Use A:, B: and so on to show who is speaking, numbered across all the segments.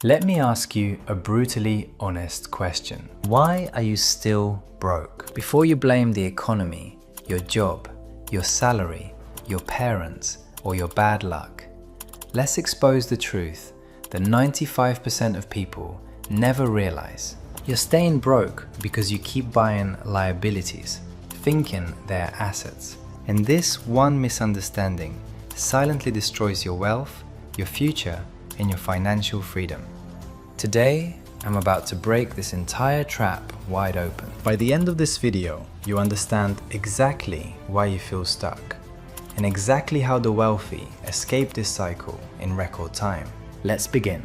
A: Let me ask you a brutally honest question. Why are you still broke? Before you blame the economy, your job, your salary, your parents, or your bad luck, let's expose the truth that 95% of people never realize. You're staying broke because you keep buying liabilities, thinking they're assets. And this one misunderstanding silently destroys your wealth, your future, and your financial freedom. Today, I'm about to break this entire trap wide open. By the end of this video, you understand exactly why you feel stuck and exactly how the wealthy escape this cycle in record time. Let's begin.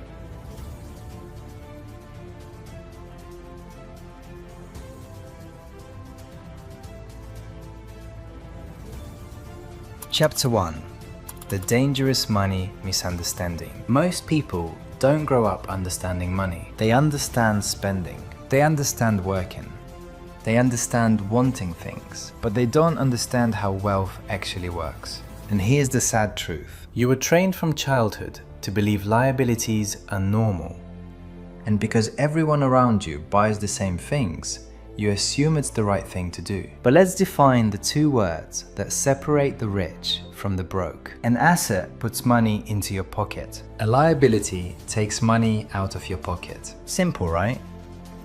A: Chapter 1. The dangerous money misunderstanding. Most people don't grow up understanding money. They understand spending. They understand working. They understand wanting things, but they don't understand how wealth actually works. And here's the sad truth. You were trained from childhood to believe liabilities are normal. And because everyone around you buys the same things, you assume it's the right thing to do. But let's define the two words that separate the rich from the broke. An asset puts money into your pocket. A liability takes money out of your pocket. Simple, right?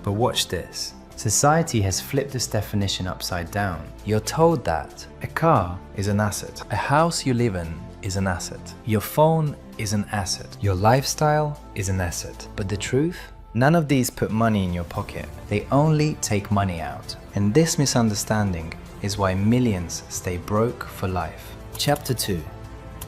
A: But watch this. Society has flipped this definition upside down. You're told that a car is an asset. A house you live in is an asset. Your phone is an asset. Your lifestyle is an asset. But the truth? None of these put money in your pocket. They only take money out. And this misunderstanding is why millions stay broke for life. Chapter 2.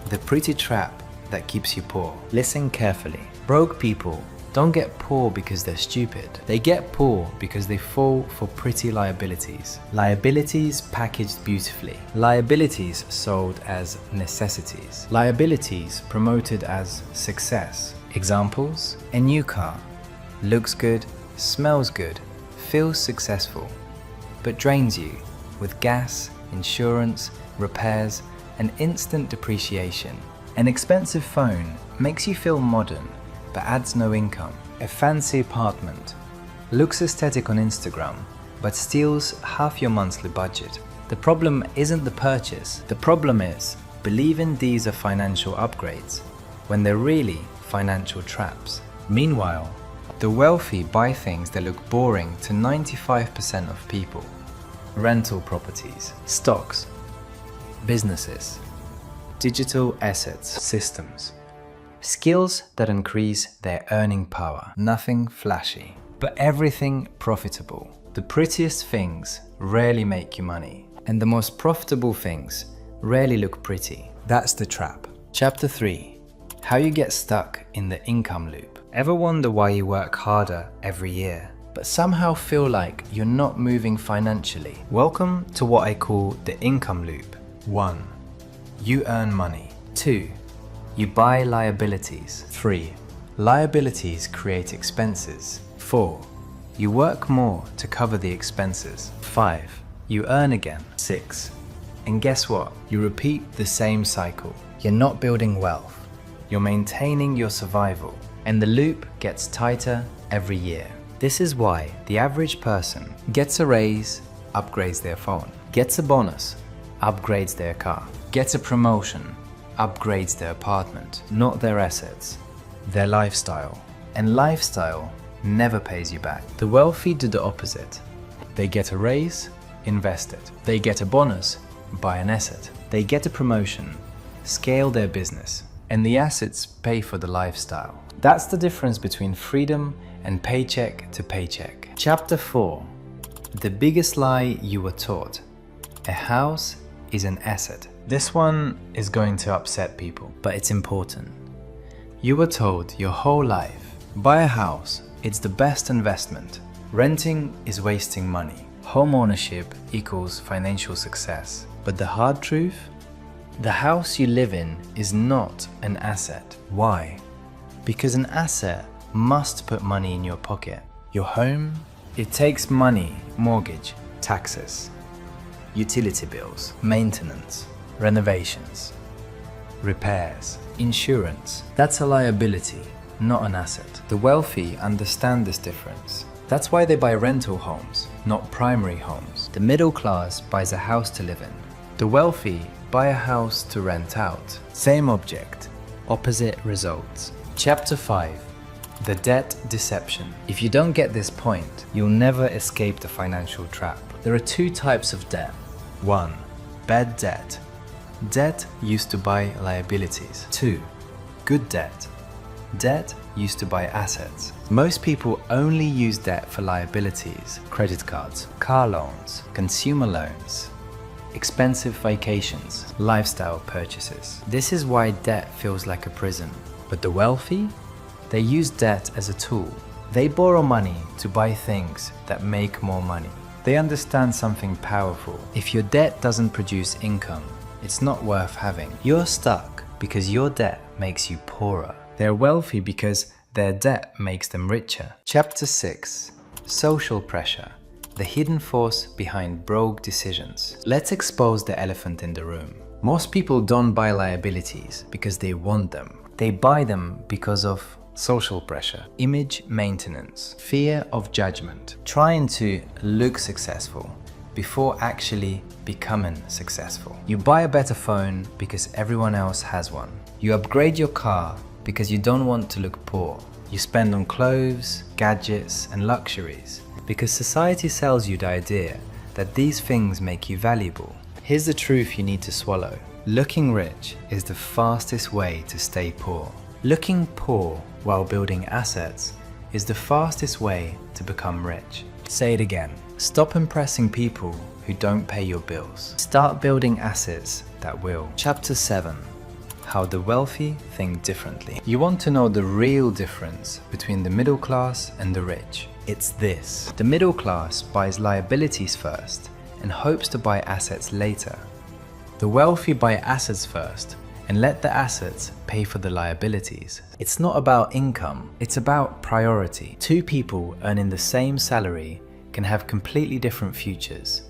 A: The pretty trap that keeps you poor. Listen carefully. Broke people don't get poor because they're stupid. They get poor because they fall for pretty liabilities. Liabilities packaged beautifully. Liabilities sold as necessities. Liabilities promoted as success. Examples? A new car. Looks good, smells good, feels successful, but drains you with gas, insurance, repairs, and instant depreciation. An expensive phone makes you feel modern, but adds no income. A fancy apartment looks aesthetic on Instagram, but steals half your monthly budget. The problem isn't the purchase. The problem is believing these are financial upgrades when they're really financial traps. Meanwhile, the wealthy buy things that look boring to 95% of people. Rental properties, stocks, businesses, digital assets, systems, skills that increase their earning power. Nothing flashy, but everything profitable. The prettiest things rarely make you money, and the most profitable things rarely look pretty. That's the trap. Chapter 3. How you get stuck in the income loop. Ever wonder why you work harder every year, but somehow feel like you're not moving financially? Welcome to what I call the income loop. 1. You earn money. 2. You buy liabilities. 3. Liabilities create expenses. 4. You work more to cover the expenses. 5. You earn again. 6. And guess what? You repeat the same cycle. You're not building wealth. You're maintaining your survival. And the loop gets tighter every year. This is why the average person gets a raise, upgrades their phone, gets a bonus, upgrades their car, gets a promotion, upgrades their apartment, not their assets, their lifestyle. And lifestyle never pays you back. The wealthy do the opposite. They get a raise, invest it. They get a bonus, buy an asset. They get a promotion, scale their business. And the assets pay for the lifestyle. That's the difference between freedom and paycheck to paycheck. Chapter 4. The biggest lie you were taught. A house is an asset. This one is going to upset people, but it's important. You were told your whole life, buy a house, it's the best investment. Renting is wasting money. Home ownership equals financial success. But the hard truth? The house you live in is not an asset. Why? Because an asset must put money in your pocket. Your home, it takes money, mortgage, taxes, utility bills, maintenance, renovations, repairs, insurance. That's a liability. not an asset. The wealthy understand this difference. That's why they buy rental homes, not primary homes. The middle class buys a house to live in. The wealthy buy a house to rent out. Same object, opposite results. Chapter 5. The debt deception. If you don't get this point, you'll never escape the financial trap. There are two types of debt. 1. Bad debt. Debt used to buy liabilities. 2. Good debt. Debt used to buy assets. Most people only use debt for liabilities, credit cards, car loans, consumer loans, expensive vacations, lifestyle purchases. This is why debt feels like a prison. But the wealthy? They use debt as a tool. They borrow money to buy things that make more money. They understand something powerful. If your debt doesn't produce income, it's not worth having. You're stuck because your debt makes you poorer. They're wealthy because their debt makes them richer. Chapter 6. Social pressure. The hidden force behind broke decisions. Let's expose the elephant in the room. Most people don't buy liabilities because they want them. They buy them because of social pressure, image maintenance, fear of judgment, trying to look successful before actually becoming successful. You buy a better phone because everyone else has one. You upgrade your car because you don't want to look poor. You spend on clothes, gadgets, and luxuries because society sells you the idea that these things make you valuable. Here's the truth you need to swallow. Looking rich is the fastest way to stay poor. Looking poor while building assets is the fastest way to become rich. Say it again. Stop impressing people who don't pay your bills. Start building assets that will. Chapter 7. How the wealthy think differently. You want to know the real difference between the middle class and the rich. It's this. The middle class buys liabilities first and hopes to buy assets later. The wealthy buy assets first and let the assets pay for the liabilities. It's not about income, it's about priority. Two people earning the same salary can have completely different futures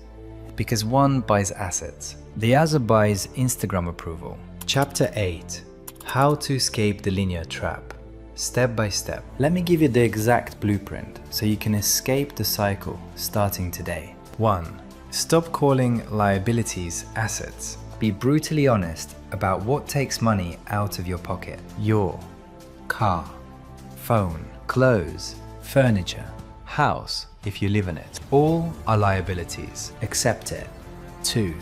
A: because one buys assets, the other buys Instagram approval. Chapter 8. How to escape the linear trap. Step by step. Let me give you the exact blueprint so you can escape the cycle starting today. 1. Stop calling liabilities assets. Be brutally honest about what takes money out of your pocket. Your car, phone, clothes, furniture, house if you live in it. All are liabilities. Accept it. 2.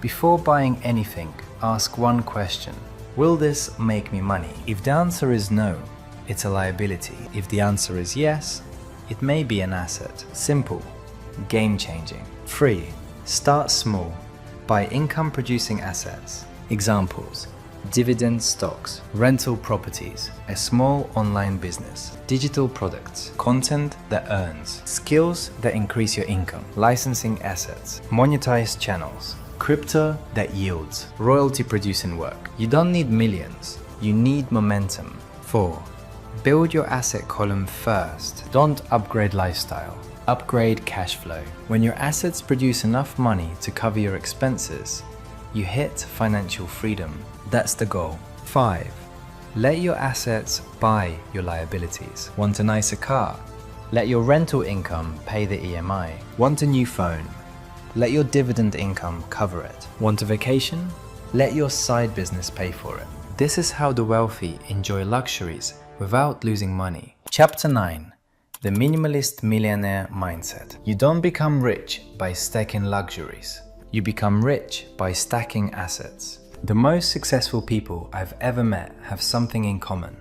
A: Before buying anything, ask one question. Will this make me money? If the answer is no, it's a liability. If the answer is yes, it may be an asset. Simple. Game changing. 3. Start small. Buy income producing assets. Examples: dividend stocks, rental properties, a small online business, digital products, content that earns, skills that increase your income, licensing assets, monetized channels, crypto that yields, royalty producing work. You don't need millions, you need momentum. 4. Build your asset column first. Don't upgrade lifestyle. Upgrade cash flow. When your assets produce enough money to cover your expenses, you hit financial freedom. That's the goal. 5. Let your assets buy your liabilities. Want a nicer car? Let your rental income pay the EMI. Want a new phone? Let your dividend income cover it. Want a vacation? Let your side business pay for it. This is how the wealthy enjoy luxuries without losing money. Chapter 9. The minimalist millionaire mindset. You don't become rich by stacking luxuries. You become rich by stacking assets. The most successful people I've ever met have something in common.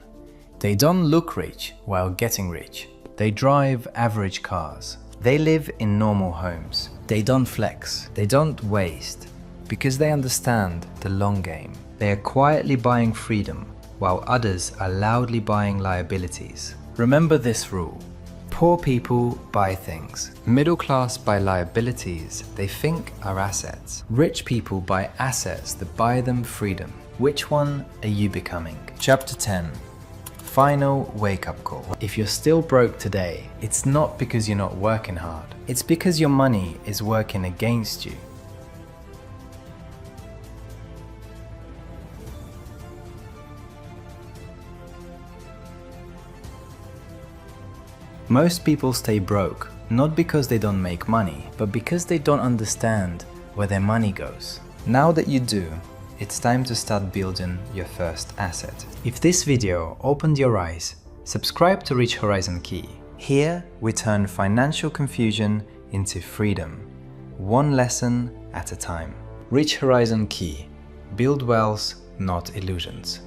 A: They don't look rich while getting rich. They drive average cars. They live in normal homes. They don't flex. They don't waste because they understand the long game. They are quietly buying freedom while others are loudly buying liabilities. Remember this rule. Poor people buy things. Middle class buy liabilities they think are assets. Rich people buy assets that buy them freedom. Which one are you becoming? Chapter 10. Final wake-up call. If you're still broke today, it's not because you're not working hard. It's because your money is working against you. Most people stay broke, not because they don't make money, but because they don't understand where their money goes. Now that you do, it's time to start building your first asset. If this video opened your eyes, subscribe to Rich Horizon Key. Here, we turn financial confusion into freedom, one lesson at a time. Rich Horizon Key. Build wealth, not illusions.